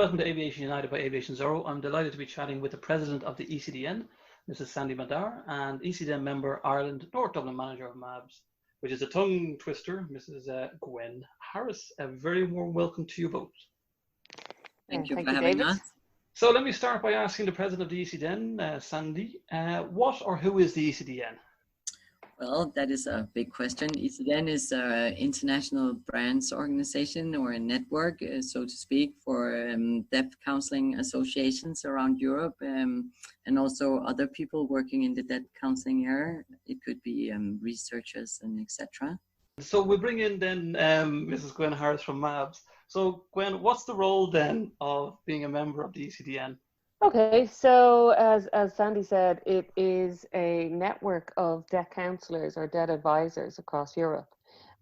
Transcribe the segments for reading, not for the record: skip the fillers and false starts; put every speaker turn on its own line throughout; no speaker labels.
welcome to Aviation United by AviationZorro. I'm delighted to be chatting with the president of the ECDN, Mrs. Sanday Madar, and ECDN member Ireland North Dublin manager of MABS, which is a tongue twister, Mrs. Gwen Harris. A very warm welcome to you both.
Thank you for having us.
So let me start by asking the president of the ECDN, Sanday, what or who is the ECDN?
Well, that is a big question. ECDN is an international brands organization or a network, so to speak, for deaf counseling associations around Europe and also other people working in the deaf counseling area. It could be researchers and etc.
So we bring in then Mrs. Gwen Harris from MABS. So Gwen, what's the role then of being a member of the ECDN?
Okay, so as Sanday said, it is a network of deaf counsellors or deaf advisors across Europe,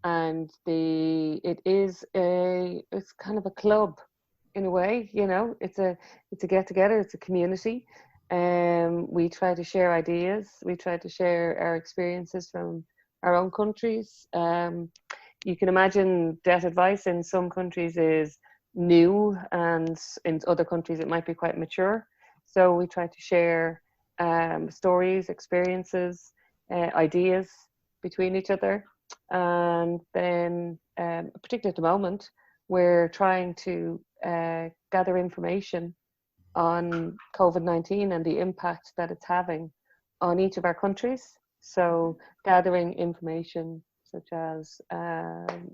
and it's kind of a club in a way. You know, it's a get together. It's a community. We try to share ideas. We try to share our experiences from our own countries. You can imagine deaf advice in some countries is new, and in other countries it might be quite mature. So we try to share stories, experiences, ideas between each other. And then, particularly at the moment, we're trying to gather information on COVID-19 and the impact that it's having on each of our countries. So gathering information such as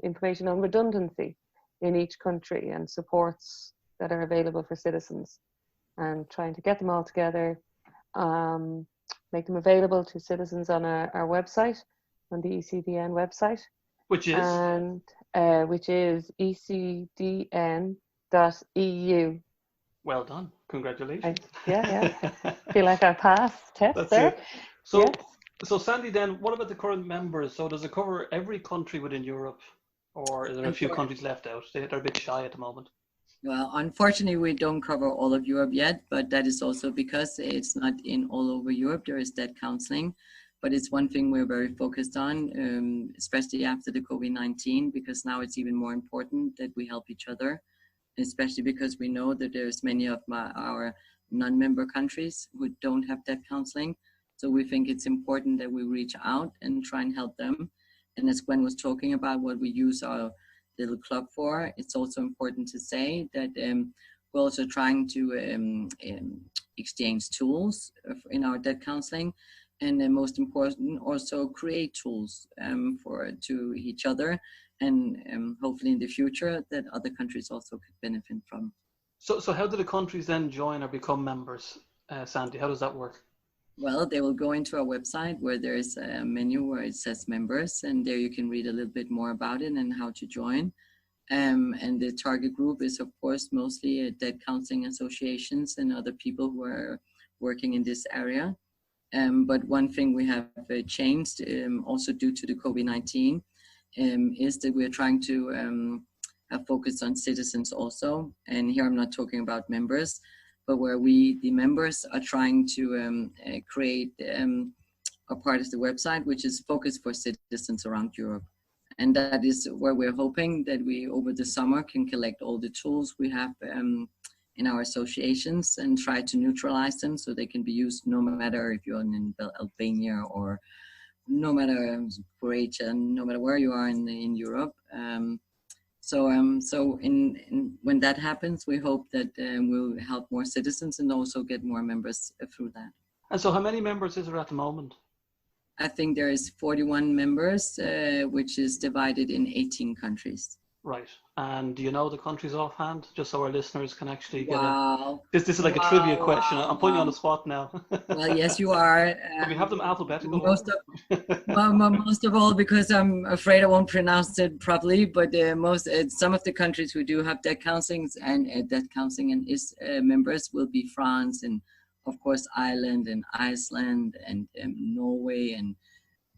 information on redundancy in each country and supports that are available for citizens, and trying to get them all together, make them available to citizens on our website, on the ECDN website.
Which is?
And which is ecdn.eu.
Well done. Congratulations.
Yeah. Feel like I passed test. That's there.
So, yeah. So Sanday, then, what about the current members? So does it cover every country within Europe, or is there a few countries left out? They're a bit shy at the moment.
Well, unfortunately, we don't cover all of Europe yet, but that is also because it's not in all over Europe. There is deaf counseling, but it's one thing we're very focused on, especially after the COVID-19, because now it's even more important that we help each other, especially because we know that there's many of our non-member countries who don't have deaf counseling. So we think it's important that we reach out and try and help them. And as Gwen was talking about what we use our little club for, it's also important to say that we're also trying to exchange tools in our deaf counseling, and most important, also create tools to each other, and hopefully in the future that other countries also could benefit from.
So how do the countries then join or become members, Sanday? How does that work?
Well, they will go into our website where there is a menu where it says members, and there you can read a little bit more about it and how to join. And the target group is, of course, mostly deaf counseling associations and other people who are working in this area. But one thing we have changed, also due to the COVID-19, is that we're trying to have focus on citizens also. And here I'm not talking about members, but where we, the members, are trying to create a part of the website which is focused for citizens around Europe. And that is where we're hoping that we, over the summer, can collect all the tools we have in our associations and try to neutralize them so they can be used no matter if you're in Albania or no matter Croatia, no matter where you are in Europe. So when that happens, we hope that we'll help more citizens and also get more members through that.
And so how many members is there at the moment?
I think there is 41 members, which is divided in 18 countries.
Right. And do you know the countries offhand, just so our listeners can actually get This is like a trivia question. I'm putting you on the spot now.
Well, yes, you are.
Do we have them alphabetical?
Most of all, because I'm afraid I won't pronounce it properly, but some of the countries who do have deaf counseling and is members will be France and, of course, Ireland and Iceland and Norway and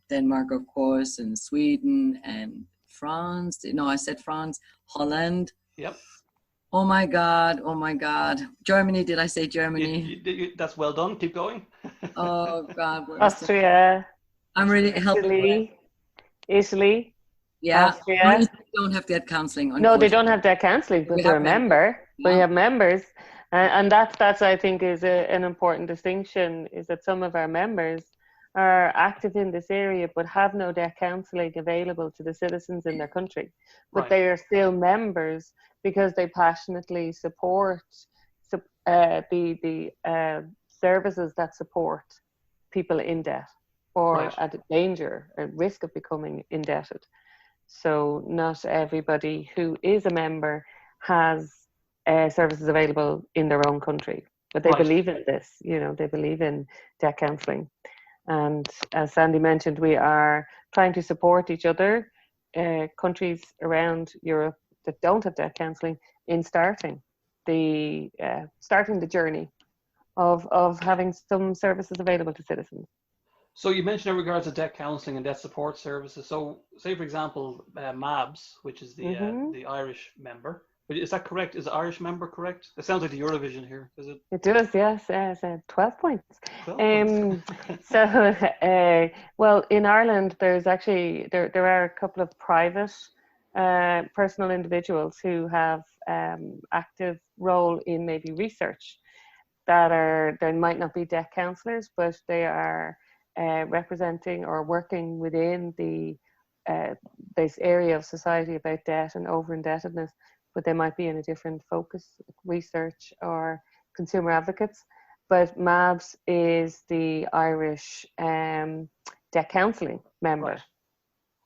Denmark, of course, and Sweden and France. No, I said France, Holland.
Yep.
Oh my God. Germany, did I say Germany?
That's well done. Keep going.
Oh God.
Austria.
I'm really helping.
Italy.
Yeah,
Austria.
they don't have debt counseling.
No, they don't have debt counseling, but they're a member.
Yeah.
We have members, and that's I think is an important distinction, is that some of our members are active in this area but have no debt counseling available to the citizens in their country, but they are still members because they passionately support the services that support people in debt or at danger, at risk of becoming indebted. So not everybody who is a member has services available in their own country, but they believe in this. You know, they believe in debt counselling. And as Sandy mentioned, we are trying to support each other, countries around Europe that don't have debt counselling, in starting the journey of having some services available to citizens.
So you mentioned in regards to debt counselling and debt support services. So say, for example, MABS, which is the Irish member. Is that correct? Is the Irish member correct? It sounds like the Eurovision here, is it?
It does, yes. 12 points.
12 points.
So, well, in Ireland, there's actually, there are a couple of private personal individuals who have active role in maybe research they might not be debt counsellors, but they are representing or working within this area of society about debt and over-indebtedness, but they might be in a different focus, research or consumer advocates. But MABS is the Irish debt counselling member.
Right.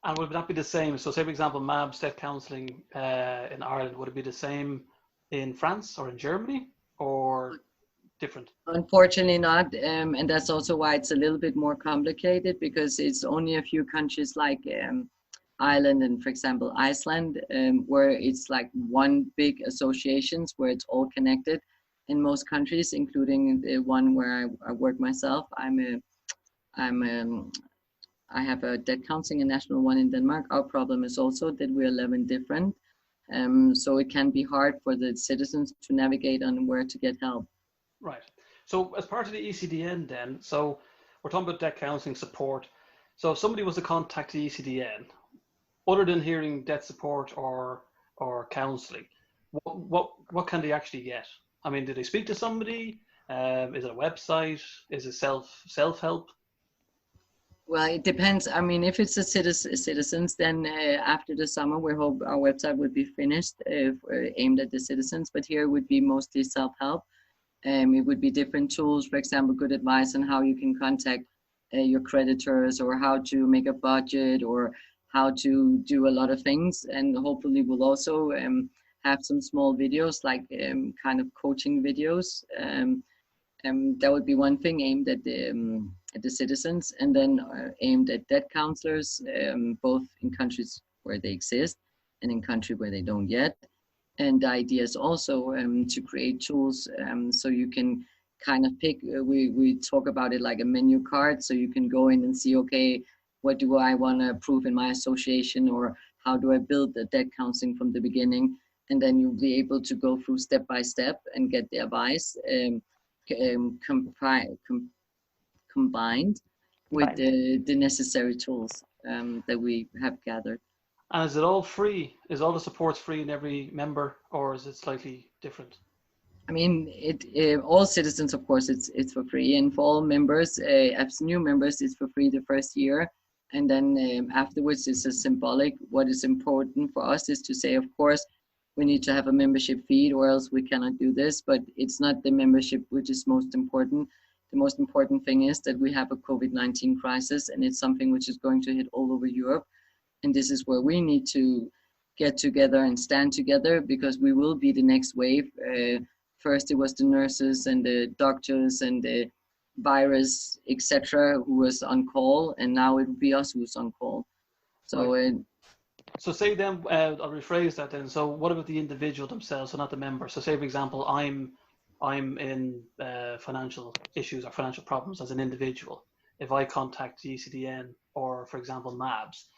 And would that be the same? So say, for example, MABS debt counselling in Ireland, would it be the same in France or in Germany, or different?
Unfortunately not, and that's also why it's a little bit more complicated, because it's only a few countries like Ireland and, for example, Iceland, where it's like one big associations where it's all connected. In most countries, including the one where I work myself, I have a debt counseling, a national one in Denmark. Our problem is also that we're 11 different, so it can be hard for the citizens to navigate on where to get help.
Right. So as part of the ECDN then, so we're talking about debt counselling support. So if somebody was to contact the ECDN, other than hearing debt support or counselling, what can they actually get? I mean, do they speak to somebody? Is it a website? Is it self-help?
Well, it depends. I mean, if it's a citizens, then after the summer, we hope our website would be finished, aimed at the citizens. But here it would be mostly self-help. It would be different tools, for example, good advice on how you can contact your creditors, or how to make a budget, or how to do a lot of things. And hopefully we'll also have some small videos, like kind of coaching videos. That would be one thing aimed at the citizens, and then aimed at debt counselors, both in countries where they exist and in countries where they don't yet. And the idea is also to create tools so you can kind of pick, we talk about it like a menu card, so you can go in and see, okay, what do I want to approve in my association, or how do I build the debt counseling from the beginning? And then you'll be able to go through step by step and get the advice combined with the necessary tools that we have gathered.
And is it all free? Is all the supports free in every member, or is it slightly different?
I mean, all citizens, of course, it's for free, and for all members, as new members, it's for free the first year, and then afterwards, it's a symbolic. What is important for us is to say, of course, we need to have a membership fee, or else we cannot do this. But it's not the membership which is most important. The most important thing is that we have a COVID-19 crisis, and it's something which is going to hit all over Europe. And this is where we need to get together and stand together, because we will be the next wave. First, it was the nurses and the doctors and the virus, etc., who was on call, and now it will be us who's on call. So,
right. So say then, I'll rephrase that then. So what about the individual themselves, so not the member? So say, for example, I'm in financial issues or financial problems as an individual. If I contact the ECDN or, for example, MABS,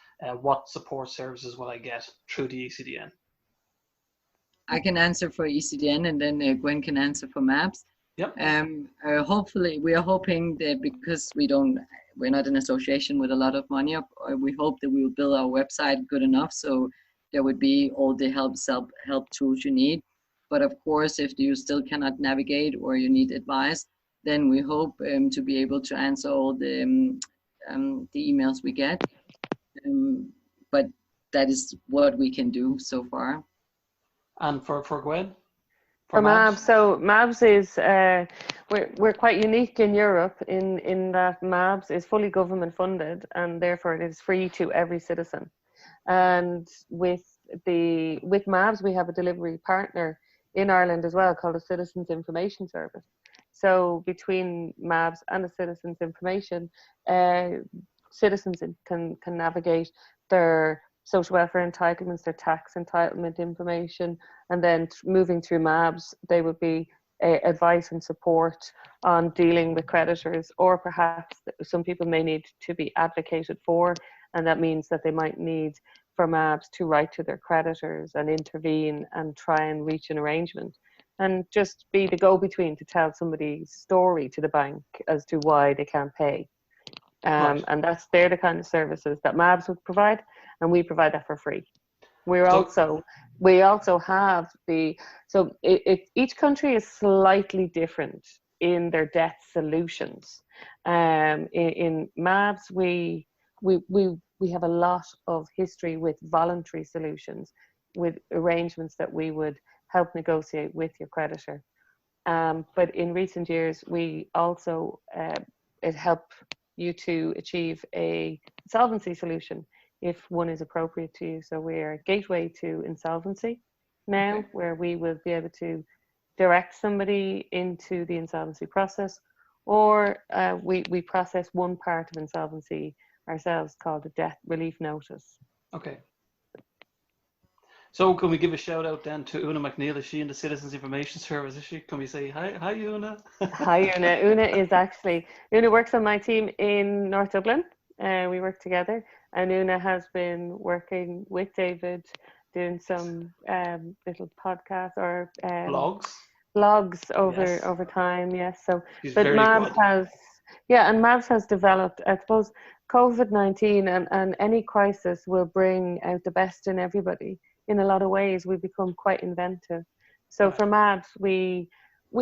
what support services will I get through the ECDN?
I can answer for ECDN, and then Gwen can answer for MABS.
Yep.
Hopefully, we are hoping that, because we we're not an association with a lot of money. We hope that we will build our website good enough so there would be all the help tools you need. But of course, if you still cannot navigate or you need advice, then we hope to be able to answer all the emails we get. But that is what we can do so far.
And for Gwen?
For MABS, so MABS is, we're quite unique in Europe in that MABS is fully government funded and therefore it is free to every citizen. And with MABS, we have a delivery partner in Ireland as well called a Citizens Information Service. So between MABS and the Citizens Information, citizens can navigate their social welfare entitlements, their tax entitlement information, and then moving through MABS, they would be advice and support on dealing with creditors, or perhaps some people may need to be advocated for, and that means that they might need for MABS to write to their creditors and intervene and try and reach an arrangement and just be the go-between to tell somebody's story to the bank as to why they can't pay.
Right.
And they're the kind of services that MABS would provide, and we provide that for free. We also have each country is slightly different in their debt solutions. In MABS, we have a lot of history with voluntary solutions, with arrangements that we would help negotiate with your creditor. But in recent years, we also it help you to achieve a insolvency solution if one is appropriate to you. So we're a gateway to insolvency now, okay, where we will be able to direct somebody into the insolvency process, or we process one part of insolvency ourselves called a debt relief notice.
Okay. So can we give a shout out then to Una McNeil? Is she in the Citizens Information Service? Is she? Can we say hi Una?
Hi Una. Una works on my team in North Dublin. We work together, and Una has been working with David doing some little podcasts or blogs over time. Yes. So, but MABS has developed. I suppose COVID-19 and any crisis will bring out the best in everybody. In a lot of ways, we become quite inventive. So right. For MABS, we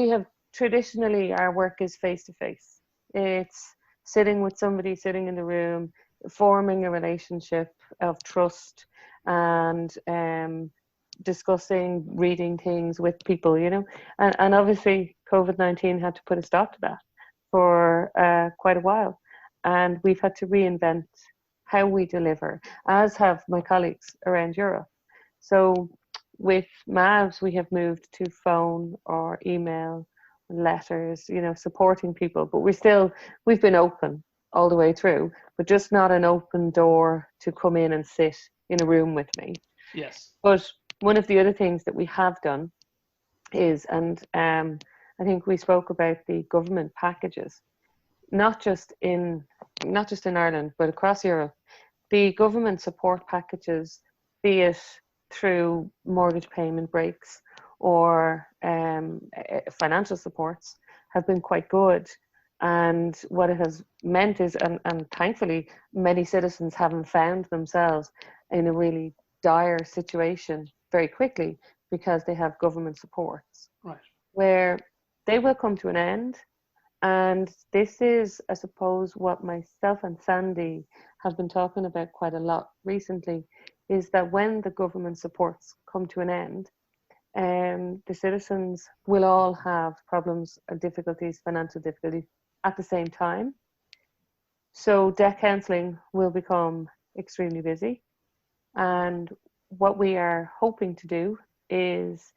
have traditionally, our work is face-to-face. It's sitting with somebody, sitting in the room, forming a relationship of trust and discussing, reading things with people, you know. And obviously, COVID-19 had to put a stop to that for quite a while. And we've had to reinvent how we deliver, as have my colleagues around Europe. So with MABS, we have moved to phone or email, letters, you know, supporting people. But we've been open all the way through, but just not an open door to come in and sit in a room with me.
Yes.
But one of the other things that we have done is, and I think we spoke about the government packages, not just in Ireland, but across Europe, the government support packages, be it through mortgage payment breaks or financial supports, have been quite good. And what it has meant is, and thankfully, many citizens haven't found themselves in a really dire situation very quickly because they have government supports,
right,
where they will come to an end. And this is, I suppose, what myself and Sandy have been talking about quite a lot recently, is that when the government supports come to an end, the citizens will all have problems and difficulties, financial difficulties at the same time. So debt counselling will become extremely busy. And what we are hoping to do is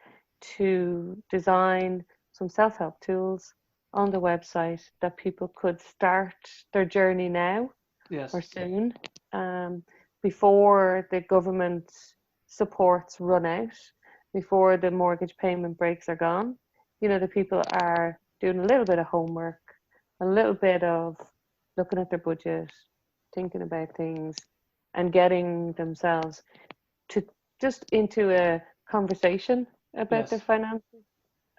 to design some self-help tools on the website that people could start their journey now, yes, or soon, before the government supports run out, before the mortgage payment breaks are gone. You know, the people are doing a little bit of homework, a little bit of looking at their budget, thinking about things, and getting themselves to just into a conversation about, yes, their finances.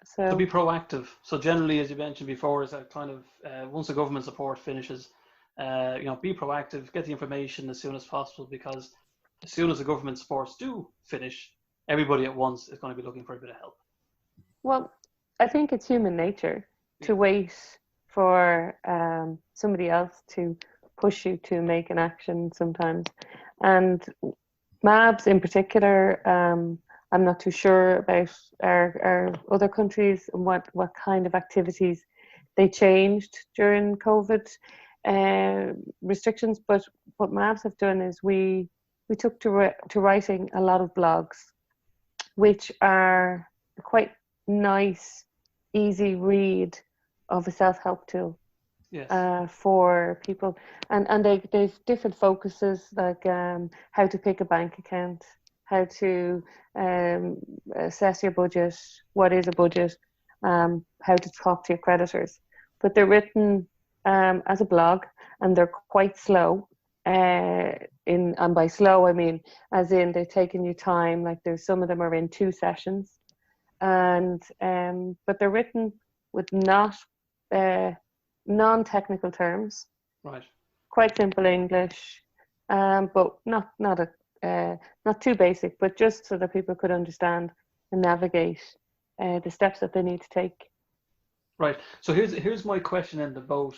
So
to be proactive. So generally, as you mentioned before, is that kind of once the government support finishes, be proactive, get the information as soon as possible, because as soon as the government sports do finish, everybody at once is going to be looking for a bit of help.
Well, I think it's human nature to wait for somebody else to push you to make an action sometimes. And MABS in particular, I'm not too sure about our other countries and what kind of activities they changed during COVID restrictions. But what MABS have done is we took to writing a lot of blogs, which are quite nice, easy read of a self-help tool.
Yes.
For people, and there's different focuses, like how to pick a bank account, how to assess your budget, what is a budget, how to talk to your creditors. But they're written as a blog, and they're quite slow. And by slow I mean as in they're taking you time. Like there's some of them are in 2 sessions, and but they're written with not non-technical terms,
right?
Quite simple English, but not too basic, but just so that people could understand and navigate the steps that they need to take.
Right. So here's my question in the boat,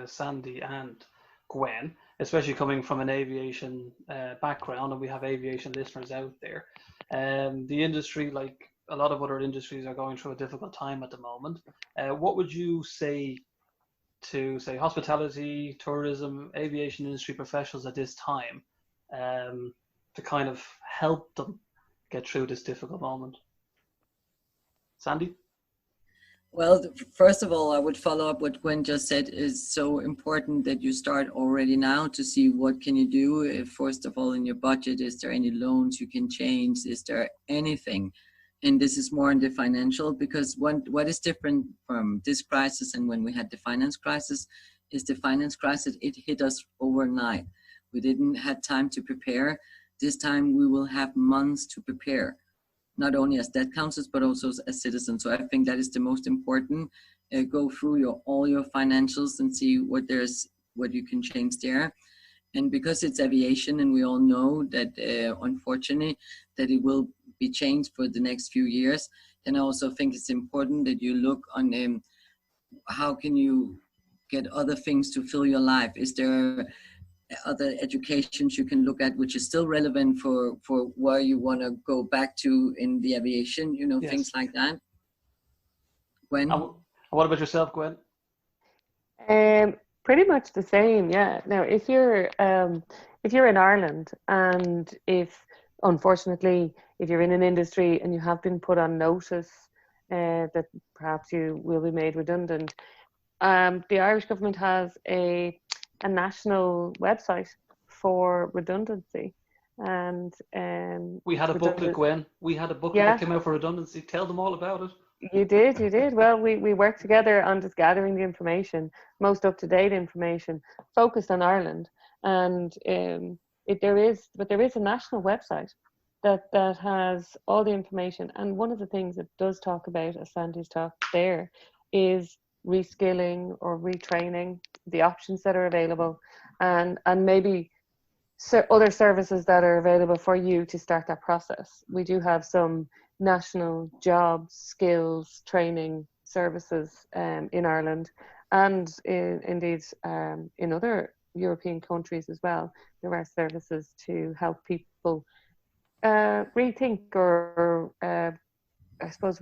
Sandy and Gwen, especially coming from an aviation background, and we have aviation listeners out there. The industry, like a lot of other industries, are going through a difficult time at the moment. What would you say to, say, hospitality, tourism, aviation industry professionals at this time, to kind of help them get through this difficult moment? Sandy?
Well, first of all, I would follow up what Gwen just said. Is so important that you start already now to see what can you do. If, first of all, in your budget, is there any loans you can change? Is there anything? And this is more in the financial, because what is different from this crisis and when we had the finance crisis is the finance crisis, it hit us overnight. We didn't have time to prepare. This time we will have months to prepare, not only as debt counsellors, but also as citizens. So I think that is the most important. Go through all your financials and see what you can change there. And because it's aviation, and we all know that unfortunately that it will be changed for the next few years, then I also think it's important that you look on how can you get other things to fill your life. Is there other educations you can look at which is still relevant for where you want to go back to in the aviation, yes. Things like that. Gwen?
What about yourself, Gwen?
Pretty much the same, yeah. Now, if you're in Ireland, and if unfortunately if you're in an industry and you have been put on notice that perhaps you will be made redundant, the Irish government has a national website for redundancy, and
we had a booklet, Gwen. We had a booklet that came out for redundancy. Tell them all about it.
You did. Well, we worked together on just gathering the information, most up-to-date information, focused on Ireland, and there is a national website that has all the information. And one of the things it does talk about, as Sandy's talked there, is reskilling or retraining, the options that are available, and maybe other services that are available for you to start that process. We do have some national jobs, skills, training services in Ireland, and indeed in other European countries as well. There are services to help people rethink or I suppose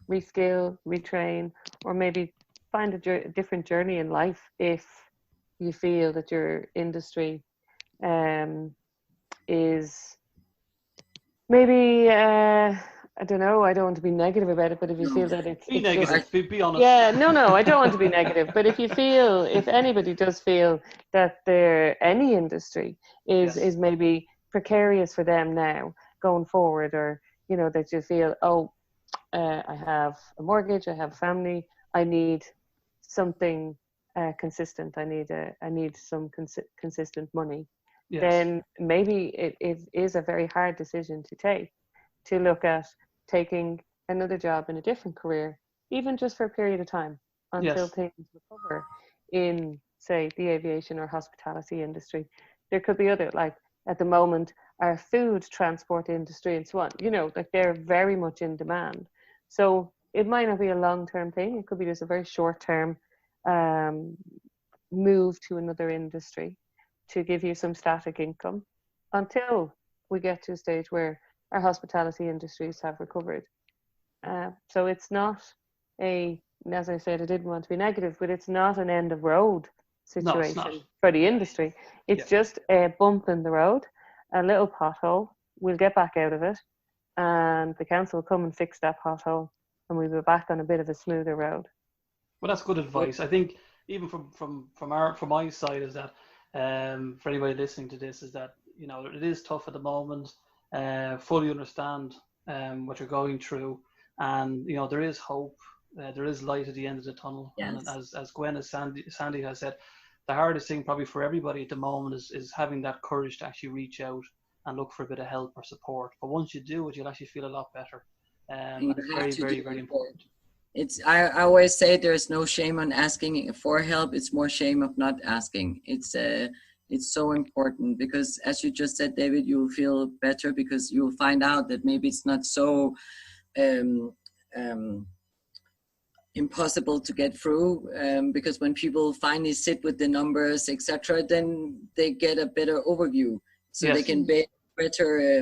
reskill, retrain, or maybe find a different journey in life if you feel that your industry is maybe I don't know, I don't want to be negative about it, but if you feel that it's
negative, be honest.
Yeah, no, I don't want to be negative, but if anybody does feel that any industry is maybe precarious for them now going forward, or that you feel, I have a mortgage, I have a family, I need something consistent, I need some consistent money, then maybe it is a very hard decision to take, to look at taking another job in a different career, even just for a period of time until things recover in say, the aviation or hospitality industry. There could be other, like at the moment, our food transport industry and so on, you know, like they're very much in demand. So it might not be a long-term thing. It could be just a very short-term move to another industry to give you some static income until we get to a stage where our hospitality industries have recovered. So it's not as I said, I didn't want to be negative, but it's not an end of road situation for the industry. It's just a bump in the road, a little pothole. We'll get back out of it, and the council will come and fix that pothole, and we'll be back on a bit of a smoother road.
Well, that's good advice. I think even from my side is that for anybody listening to this is that, you know, it is tough at the moment. Fully understand what you're going through, and you know there is hope. There is light at the end of the tunnel.
Yes.
And as Gwen, as Sandy has said, the hardest thing probably for everybody at the moment is having that courage to actually reach out and look for a bit of help or support. But once you do it, you'll actually feel a lot better. And it's very, very, very important.
I always say there's no shame on asking for help. It's more shame of not asking. It's so important because, as you just said, David, you'll feel better because you'll find out that maybe it's not so impossible to get through, because when people finally sit with the numbers, etc., then they get a better overview, so they can better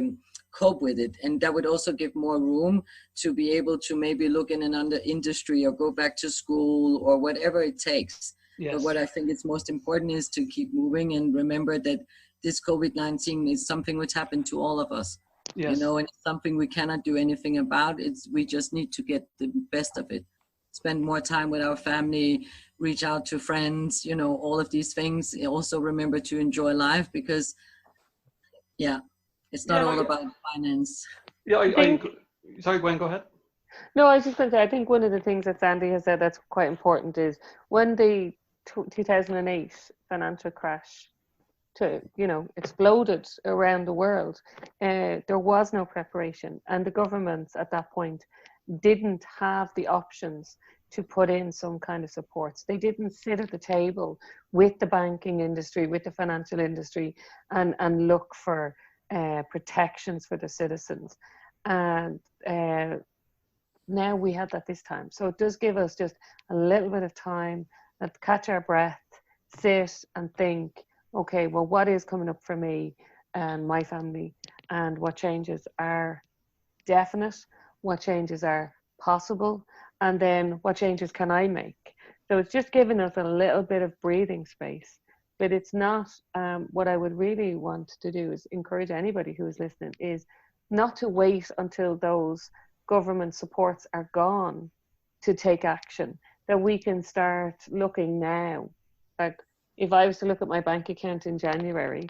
cope with it, and that would also give more room to be able to maybe look in another industry or go back to school or whatever it takes. But what I think is most important is to keep moving and remember that this COVID-19 is something which happened to all of us. You know, and it's something we cannot do anything about. We just need to get the best of it. Spend more time with our family, reach out to friends, you know, all of these things. Also remember to enjoy life because, it's not all about finance.
Sorry, Gwen, go ahead.
No, I was just going to say, I think one of the things that Sandy has said that's quite important is when the 2008 financial crash exploded around the world, there was no preparation, and the governments at that point didn't have the options to put in some kind of supports. They didn't sit at the table with the banking industry, with the financial industry, and look for protections for the citizens. And now we have that this time. So it does give us just a little bit of time to catch our breath, sit and think, okay, well, what is coming up for me and my family, and what changes are definite, what changes are possible, and then what changes can I make? So it's just giving us a little bit of breathing space. But it's not, what I would really want to do is encourage anybody who is listening is not to wait until those government supports are gone to take action, that we can start looking now. Like if I was to look at my bank account in January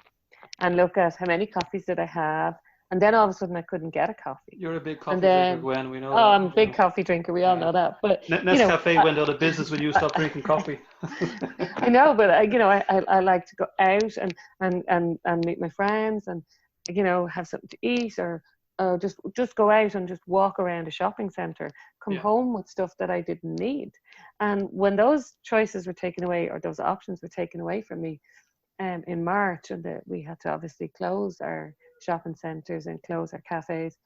and look at how many coffees did I have, and then all of a sudden I couldn't get a coffee.
You're a big coffee drinker, Gwen, we know that.
I'm a big coffee drinker, we all know that. But
Nescafe went out of business when you stopped drinking coffee.
I know, but I like to go out and meet my friends and, have something to eat, or just go out and just walk around a shopping centre, come home with stuff that I didn't need. And when those choices were taken away, or those options were taken away from me in March, and we had to obviously close our shopping centres and close our cafes,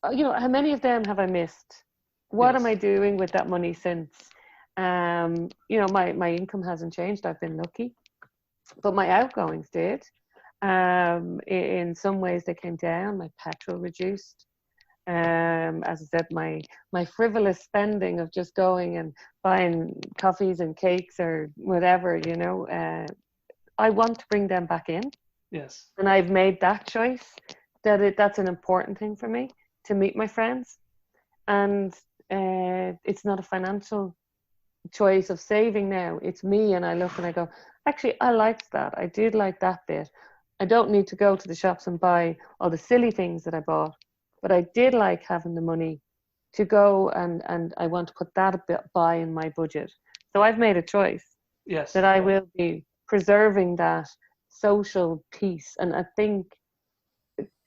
how many of them have I missed? What am I doing with that money since? My income hasn't changed. I've been lucky, but my outgoings did. In some ways they came down. My petrol reduced. As I said, my frivolous spending of just going and buying coffees and cakes or whatever, I want to bring them back in.
Yes.
And I've made that choice, that's an important thing for me, to meet my friends. And it's not a financial choice of saving now. It's me, and I look and I go, actually, I liked that. I did like that bit. I don't need to go to the shops and buy all the silly things that I bought, but I did like having the money to go, and I want to put that a bit by in my budget. So I've made a choice that I will be preserving that social piece. And I think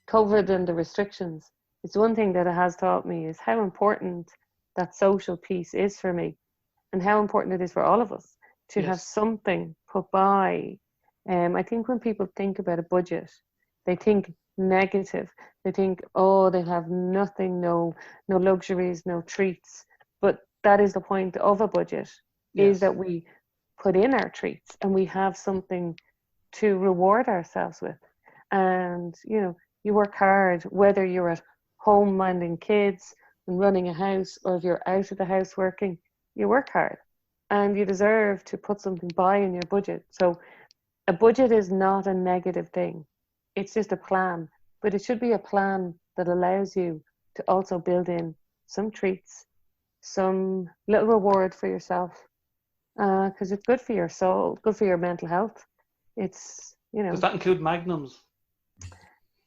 COVID and the restrictions, it's one thing that it has taught me is how important that social piece is for me, and how important it is for all of us to have something put by. I think when people think about a budget, they think negative. They think, oh, they have nothing, no luxuries, no treats. But that is the point of a budget, is that we put in our treats and we have something to reward ourselves with. And, you know, you work hard, whether you're at home minding kids and running a house, or if you're out of the house working, you work hard and you deserve to put something by in your budget. So a budget is not a negative thing. It's just a plan, but it should be a plan that allows you to also build in some treats, some little reward for yourself, because it's good for your soul, good for your mental health. It's, you know.
Does that include magnums?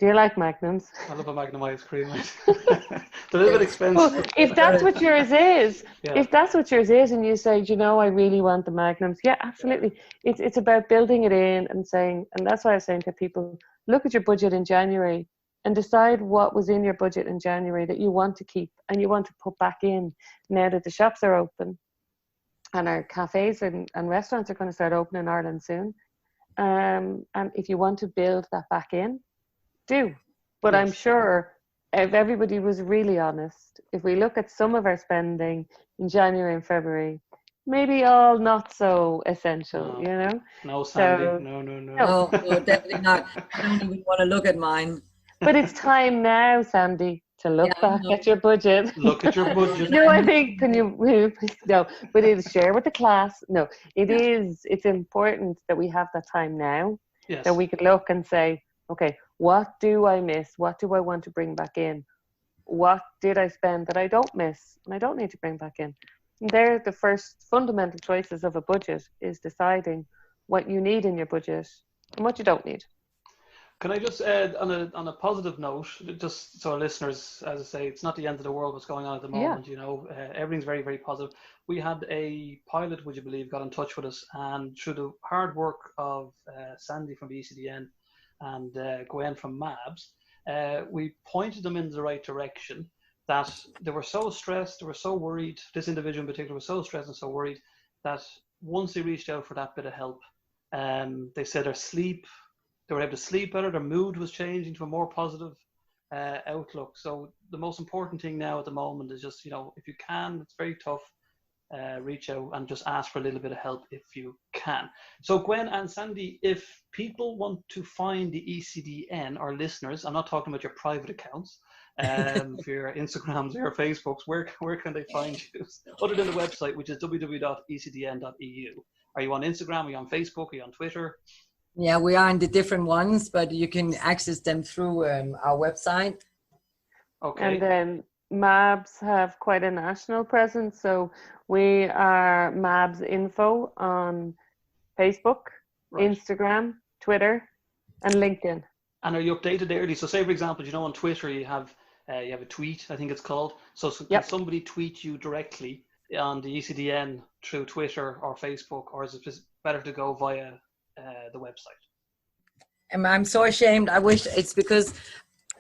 Do you like magnums?
I love a magnum ice cream. They're a little bit expensive.
Well, if that's what yours is, if that's what yours is, and you say, you know, I really want the magnums, yeah, absolutely. It's about building it in and saying, and that's why I was saying to people, look at your budget in January and decide what was in your budget in January that you want to keep and you want to put back in now that the shops are open and our cafes and restaurants are going to start opening in Ireland soon. And if you want to build that back in, do. But I'm sure if everybody was really honest, if we look at some of our spending in January and February, maybe all not so essential, you know?
No, Sandy.
So,
no.
No, definitely not. I don't even want to look at mine.
But it's time now, Sandy, to look back at your budget.
Look at your budget.
No, I think, no, but it's share with the class. No, it's important that we have that time now, that we could look and say, okay, what do I miss? What do I want to bring back in? What did I spend that I don't miss and I don't need to bring back in? And they're the first fundamental choices of a budget, is deciding what you need in your budget and what you don't need.
Can I just add on a positive note, just so our listeners, as I say, it's not the end of the world what's going on at the moment, you know, everything's very, very positive. We had a pilot, would you believe, got in touch with us, and through the hard work of Sandy from the ECDN and Gwen from MABS, we pointed them in the right direction, that they were so stressed, they were so worried, this individual in particular was so stressed and so worried, that once they reached out for that bit of help, they said their sleep, they were able to sleep better, their mood was changing to a more positive outlook. So the most important thing now at the moment is just, you know, if you can, it's very tough, reach out and just ask for a little bit of help if you can. So Gwen and Sandy, if people want to find the ECDN, our listeners, I'm not talking about your private accounts, for your Instagrams or your Facebooks, where can they find you? Other than the website, which is www.ecdn.eu. Are you on Instagram? Are you on Facebook? Are you on Twitter?
Yeah, we are in the different ones, but you can access them through our website.
Okay. And then MABS have quite a national presence, so we are MABS Info on Facebook, Instagram, Twitter, and LinkedIn.
And are you updated daily? So say, for example, you know, on Twitter you have a tweet, I think it's called. So can somebody tweet you directly on the ECDN through Twitter or Facebook, or is it just better to go via the website?
I'm so ashamed. I wish it's because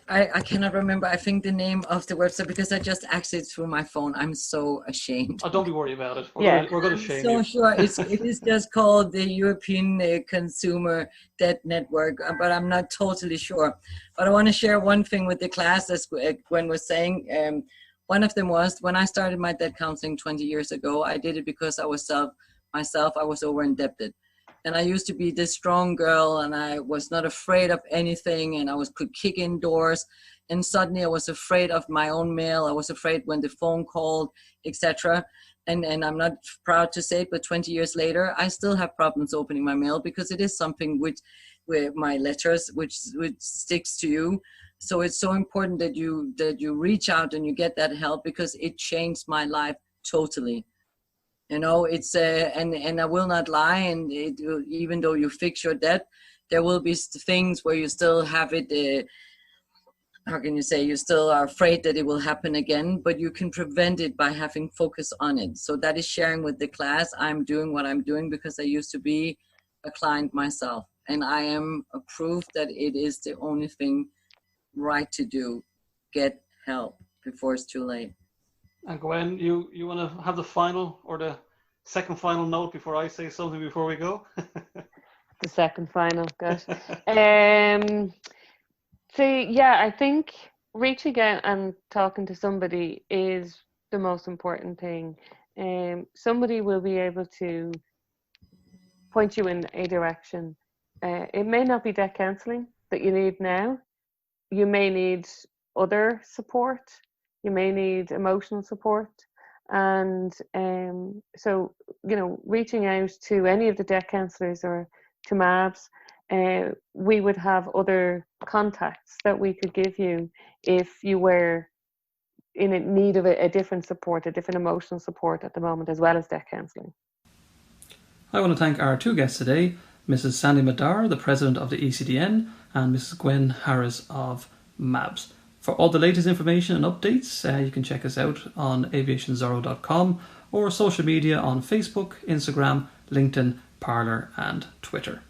I cannot remember, I think, the name of the website, because I just accessed through my phone. I'm so ashamed.
Oh, don't be worried about it. We're going to shame you.
I'm so sure it is just called the European Consumer Debt Network, but I'm not totally sure. But I want to share one thing with the class, as Gwen was saying. One of them was, when I started my debt counseling 20 years ago, I did it because I was I was over-indebted. And I used to be this strong girl, and I was not afraid of anything, and could kick in doors. And suddenly I was afraid of my own mail. I was afraid when the phone called, etc. And I'm not proud to say it, but 20 years later, I still have problems opening my mail, because it is something with my letters, which sticks to you. So it's so important that you reach out and you get that help, because it changed my life totally. You know, it's and I will not lie, and even though you fix your debt, there will be things where you still have it, how can you say, you still are afraid that it will happen again, but you can prevent it by having focus on it. So that is sharing with the class. I'm doing what I'm doing because I used to be a client myself, and I am a proof that it is the only thing right to do. Get help before it's too late.
And Gwen, you want to have the final or the second final note before I say something before we go?
The second final, gosh. See, yeah, I think reaching out and talking to somebody is the most important thing. Somebody will be able to point you in a direction. It may not be debt counselling that you need now. You may need other support. You may need emotional support. And so, reaching out to any of the debt counsellors or to MABS, we would have other contacts that we could give you if you were in need of a different support, a different emotional support at the moment, as well as debt counselling.
I want to thank our two guests today, Mrs. Sanday Madar, the President of the ECDN, and Mrs. Gwen Harris of MABS. For all the latest information and updates, you can check us out on AviationZorro.com or social media on Facebook, Instagram, LinkedIn, Parler and Twitter.